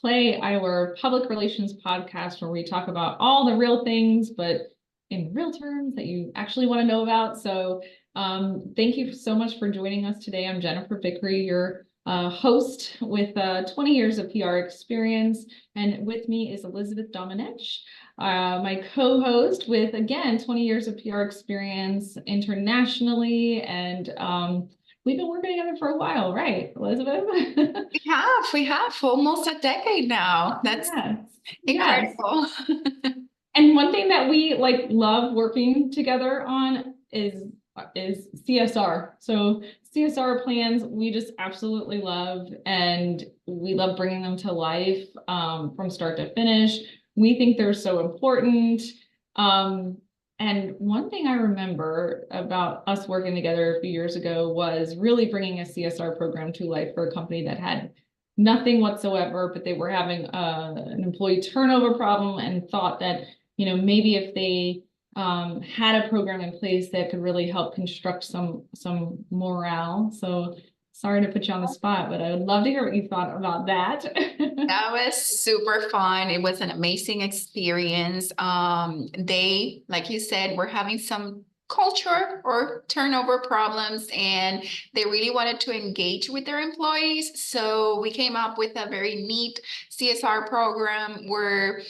Play, our public relations podcast where we talk about all the real things, but in real terms that you actually want to know about. So thank you so much for joining us today. I'm Jennifer Vickery, your host with 20 years of PR experience. And with me is Elizabeth Domenech, my co-host with, again, 20 years of PR experience internationally. And we've been working together for a while, right, Elizabeth? We have for almost a decade now. That's yes. incredible. And one thing that we love working together on is CSR. So CSR plans, we just absolutely love, and we love bringing them to life from start to finish. We think they're so important. And one thing I remember about us working together a few years ago was really bringing a CSR program to life for a company that had nothing whatsoever, but they were having an employee turnover problem and thought that, maybe if they had a program in place that could really help construct some morale. So sorry to put you on the spot, but I would love to hear what you thought about that. That was super fun. It was an amazing experience. They, like you said, were having some culture or turnover problems, and they really wanted to engage with their employees. So we came up with a very neat CSR program where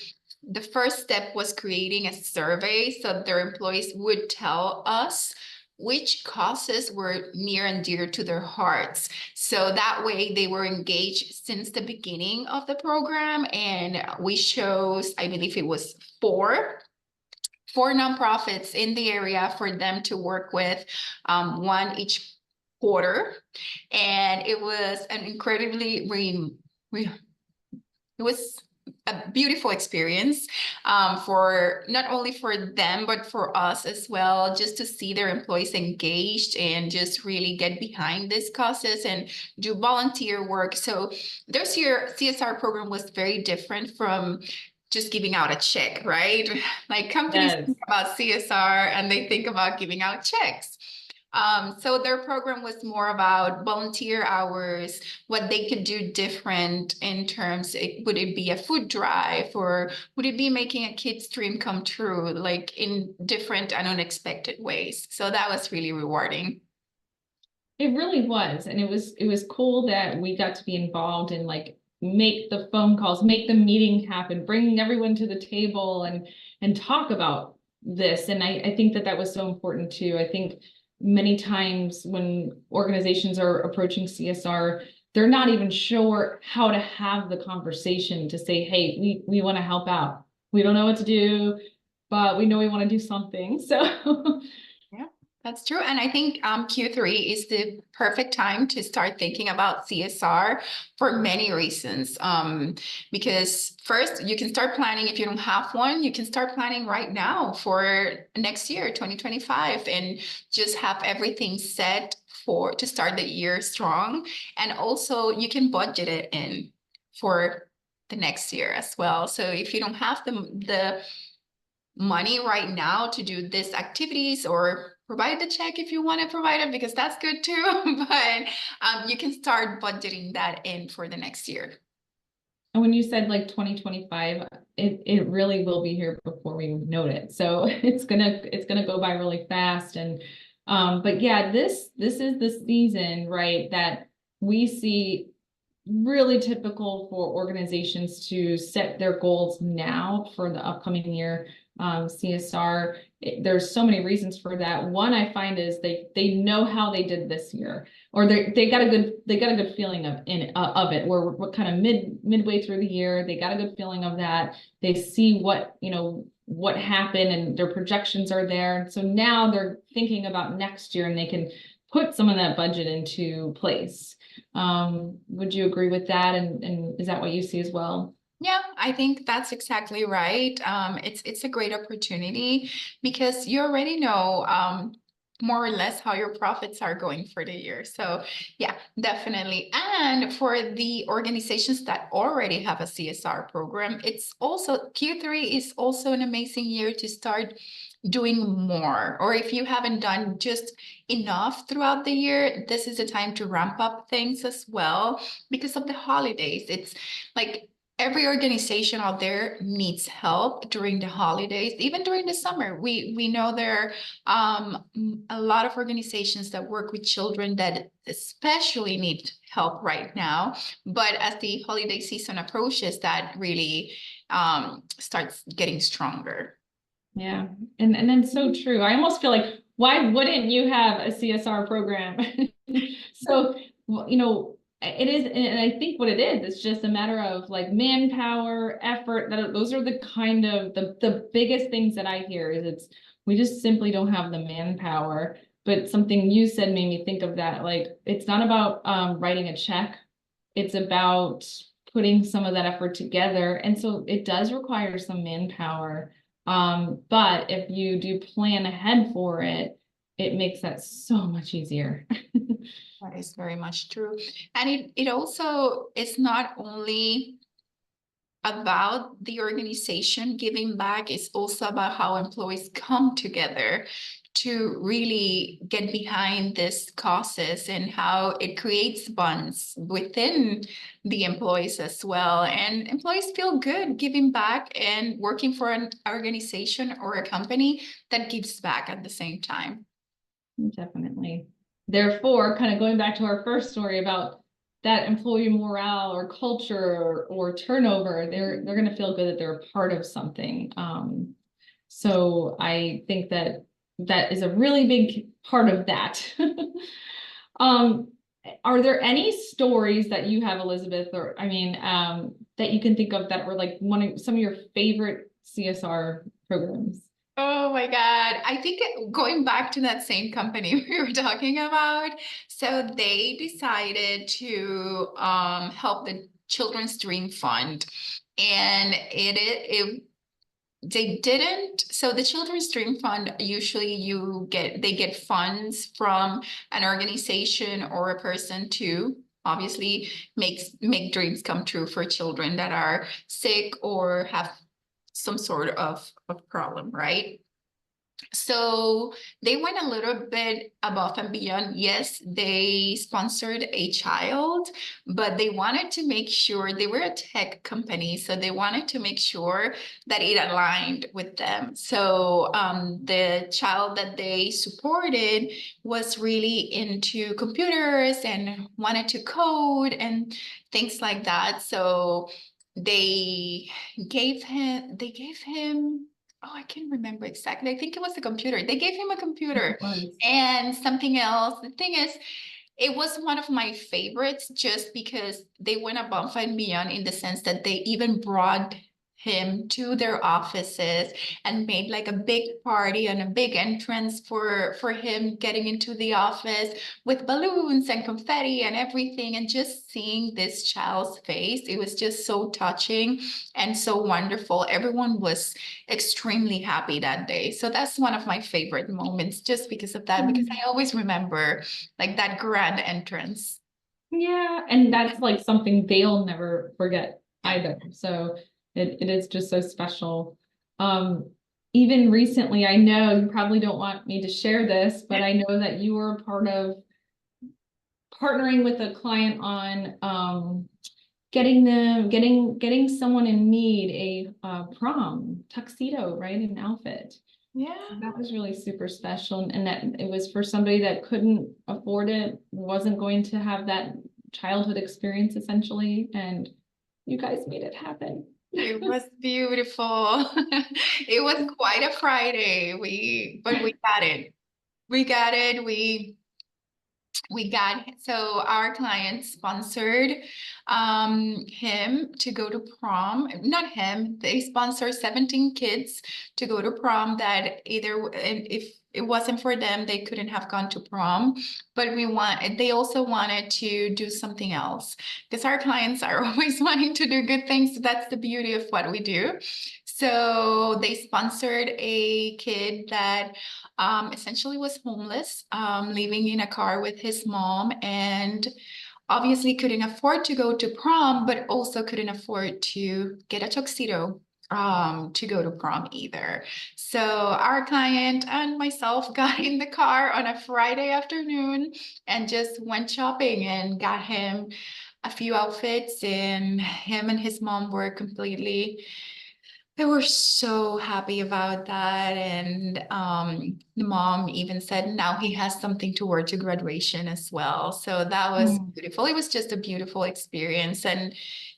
the first step was creating a survey so their employees would tell us which causes were near and dear to their hearts. So that way they were engaged since the beginning of the program. And we chose, I believe it was four nonprofits in the area for them to work with, one each quarter. And it was an incredibly, it was a beautiful experience for not only for them, but for us as well, just to see their employees engaged and just really get behind these causes and do volunteer work. So this year CSR program was very different from just giving out a check, right? Like companies think about CSR and they think about giving out checks. So their program was more about volunteer hours, what they could do different in terms, would it be a food drive or would it be making a kid's dream come true, like in different and unexpected ways. So that was really rewarding. It really was. And it was cool that we got to be involved in make the phone calls, make the meeting happen, bringing everyone to the table and talk about this. And I think that was so important too. I think many times when organizations are approaching CSR, they're not even sure how to have the conversation to say, hey, we want to help out. We don't know what to do, but we know we want to do something. So yeah, that's true. And I think Q3 is the perfect time to start thinking about CSR for many reasons. Because first, you can start planning. If you don't have one, you can start planning right now for next year, 2025, and just have everything set to start the year strong. And also you can budget it in for the next year as well. So if you don't have the money right now to do these activities, or provide the check if you want to provide it, because that's good too, but you can start budgeting that in for the next year. And when you said 2025, it really will be here before we note it. So it's gonna go by really fast. And but yeah, this is the season, right, that we see really typical for organizations to set their goals now for the upcoming year. CSR, there's so many reasons for that. One I find is they know how they did this year, or they got a good feeling of it. We're kind of midway through the year. They got a good feeling of that. They see what happened and their projections are there. So now they're thinking about next year and they can put some of that budget into place. Would you agree with that? And is that what you see as well? Yeah, I think that's exactly right. It's a great opportunity because you already know more or less how your profits are going for the year. So yeah, definitely. And for the organizations that already have a CSR program, it's also Q3 is also an amazing year to start doing more. Or if you haven't done just enough throughout the year, this is the time to ramp up things as well because of the holidays. It's like every organization out there needs help during the holidays, even during the summer. We know there are a lot of organizations that work with children that especially need help right now. But as the holiday season approaches, that really starts getting stronger. Yeah, and then so true. I almost feel like, why wouldn't you have a CSR program? So, well, it is, and I think what it is, it's just a matter of like manpower, effort. Those are the kind of the biggest things that I hear is we just simply don't have the manpower. But something you said made me think of that. Like, it's not about writing a check. It's about putting some of that effort together. And so it does require some manpower. But if you do plan ahead for it, it makes that so much easier. That is very much true. And it also is not only about the organization giving back, it's also about how employees come together to really get behind this causes and how it creates bonds within the employees as well. And employees feel good giving back and working for an organization or a company that gives back at the same time. Definitely. Therefore, kind of going back to our first story about that employee morale or culture or turnover, they're going to feel good that they're a part of something. So I think that that is a really big part of that. Um, are there any stories that you have, Elizabeth, or I mean, that you can think of that were like some of your favorite CSR programs? Oh my God. I think going back to that same company we were talking about, so they decided to help the Children's Dream Fund. And they didn't. So the Children's Dream Fund, usually they get funds from an organization or a person to obviously make dreams come true for children that are sick or have some sort of problem, right? So they went a little bit above and beyond. Yes, they sponsored a child, but they wanted to make sure they were a tech company. So they wanted to make sure that it aligned with them. So the child that they supported was really into computers and wanted to code and things like that. So they they gave him, oh, I can't remember exactly. I think it was a computer. They gave him a computer and something else. The thing is, it was one of my favorites just because they went above and beyond in the sense that they even brought him to their offices and made like a big party and a big entrance for him getting into the office with balloons and confetti and everything. And just seeing this child's face, it was just so touching and so wonderful. Everyone was extremely happy that day. So that's one of my favorite moments just because of that, because I always remember like that grand entrance. Yeah, and that's like something they'll never forget either. So it is just so special. Even recently, I know you probably don't want me to share this, but I know that you were a part of partnering with a client on getting someone in need a prom tuxedo, right? An outfit. Yeah. That was really super special. And that it was for somebody that couldn't afford it, wasn't going to have that childhood experience essentially. And you guys made it happen. It was beautiful. It was quite a Friday. But we got it. We got it. We got, so our client sponsored him to go to prom. Not him, they sponsored 17 kids to go to prom that either, and if it wasn't for them, they couldn't have gone to prom. But they also wanted to do something else because our clients are always wanting to do good things. So that's the beauty of what we do. So they sponsored a kid that essentially was homeless, living in a car with his mom, and obviously couldn't afford to go to prom, but also couldn't afford to get a tuxedo to go to prom either. So our client and myself got in the car on a Friday afternoon and just went shopping and got him a few outfits, and him and his mom were completely, they were so happy about that. And the mom even said now he has something to wear to graduation as well. So that was Mm. beautiful. It was just a beautiful experience. And,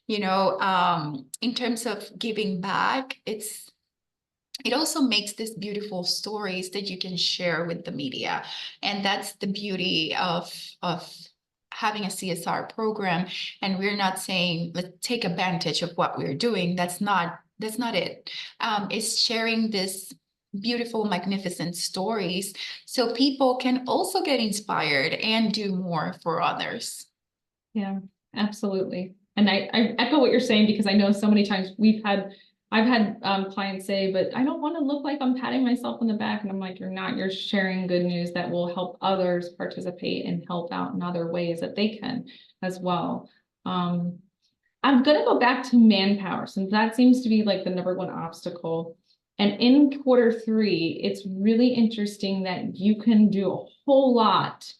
in terms of giving back, it also makes these beautiful stories that you can share with the media. And that's the beauty of having a CSR program. And we're not saying, let's take advantage of what we're doing. That's not it. It's sharing this beautiful, magnificent stories so people can also get inspired and do more for others. Yeah, absolutely. And I echo what you're saying, because I know so many times I've had clients say, but I don't want to look like I'm patting myself on the back. And I'm like, you're not, you're sharing good news that will help others participate and help out in other ways that they can as well. I'm gonna go back to manpower, since that seems to be like the number one obstacle. And in Q3, it's really interesting that you can do a whole lot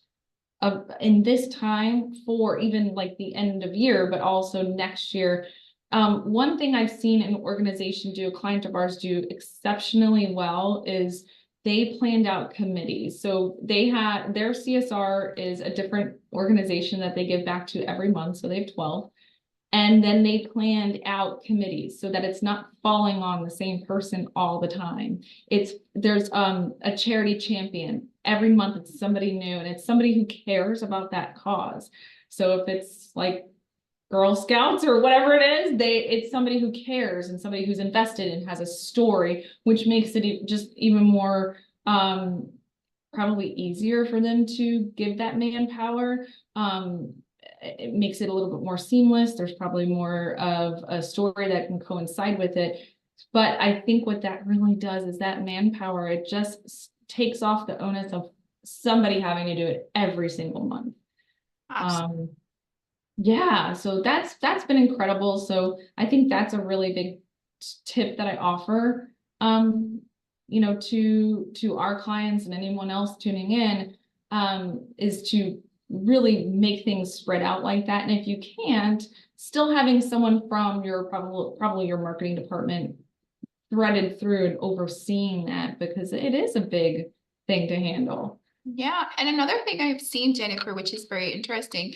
in this time for even like the end of year, but also next year. One thing I've seen an organization do, a client of ours do exceptionally well, is they planned out committees. So they had their CSR is a different organization that they give back to every month. So they have 12. And then they planned out committees so that it's not falling on the same person all the time. There's a charity champion. Every month it's somebody new, and it's somebody who cares about that cause. So if it's like Girl Scouts or whatever it is, it's somebody who cares and somebody who's invested and has a story, which makes it just even more probably easier for them to give that manpower. It makes it a little bit more seamless. There's probably more of a story that can coincide with it. But I think what that really does is that manpower, it just takes off the onus of somebody having to do it every single month. Absolutely. Yeah, so that's been incredible. So I think that's a really big tip that I offer, to our clients and anyone else tuning in, is to really make things spread out like that. And if you can't, still having someone from your probably your marketing department threaded through and overseeing that, because it is a big thing to handle. Yeah, and another thing I've seen, Jennifer, which is very interesting,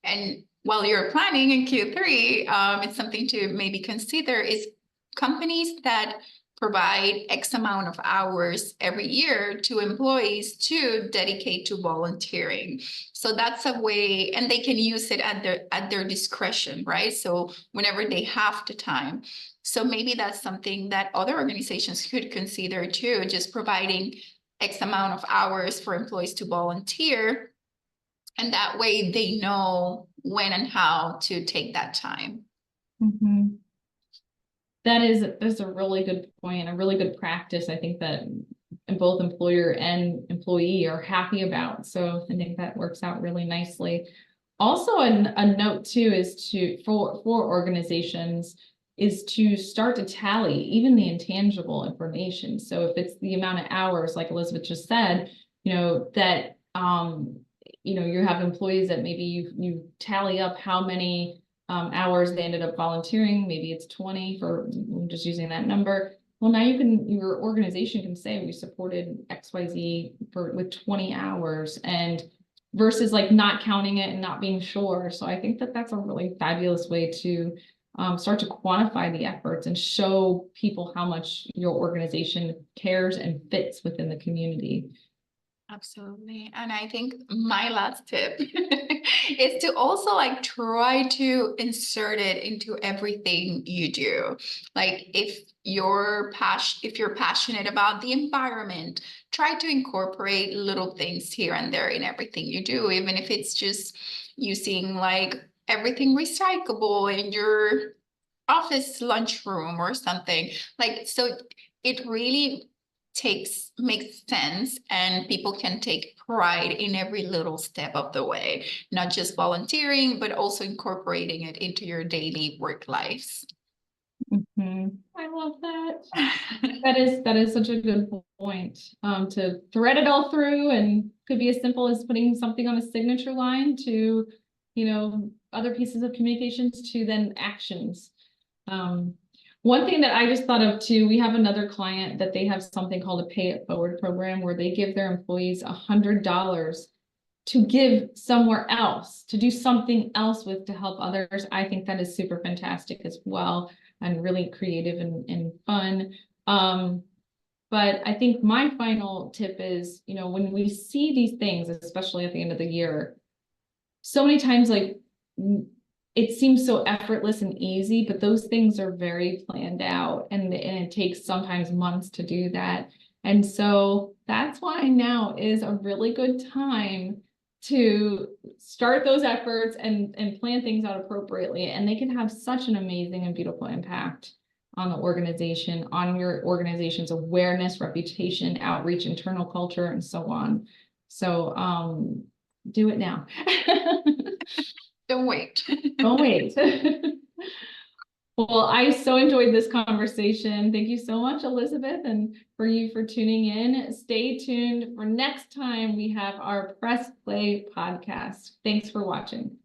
and while you're planning in Q3, it's something to maybe consider, is companies that provide X amount of hours every year to employees to dedicate to volunteering. So that's a way, and they can use it at their discretion, right? So whenever they have the time. So maybe that's something that other organizations could consider too, just providing X amount of hours for employees to volunteer. And that way they know when and how to take that time. Mm-hmm. That's a really good point, a really good practice. I think that both employer and employee are happy about. So I think that works out really nicely. Also, a note too is for organizations is to start to tally even the intangible information. So if it's the amount of hours, like Elizabeth just said, that you have employees that maybe you tally up how many hours they ended up volunteering. Maybe it's 20 I'm just using that number. Well, now your organization can say we supported XYZ with 20 hours, and versus like not counting it and not being sure. So I think that that's a really fabulous way to start to quantify the efforts and show people how much your organization cares and fits within the community. Absolutely. And I think my last tip is to also like try to insert it into everything you do. Like if you're passionate about the environment, try to incorporate little things here and there in everything you do, even if it's just using like everything recyclable in your office lunchroom or something. Like, so it really makes sense, and people can take pride in every little step of the way, not just volunteering, but also incorporating it into your daily work lives. Mm-hmm. I love that. That is such a good point. To thread it all through, and could be as simple as putting something on a signature line to, other pieces of communications to then actions. One thing that I just thought of too, we have another client that they have something called a pay it forward program where they give their employees $100 to give somewhere else, to do something else with, to help others. I think that is super fantastic as well, and really creative and fun. But I think my final tip is, when we see these things, especially at the end of the year, so many times, like, it seems so effortless and easy, but those things are very planned out, and it takes sometimes months to do that. And so that's why now is a really good time to start those efforts and plan things out appropriately. And they can have such an amazing and beautiful impact on the organization, on your organization's awareness, reputation, outreach, internal culture, and so on. So do it now. Don't wait. Don't wait. Well, I so enjoyed this conversation. Thank you so much, Elizabeth, and for you for tuning in. Stay tuned for next time we have our Press Play podcast. Thanks for watching.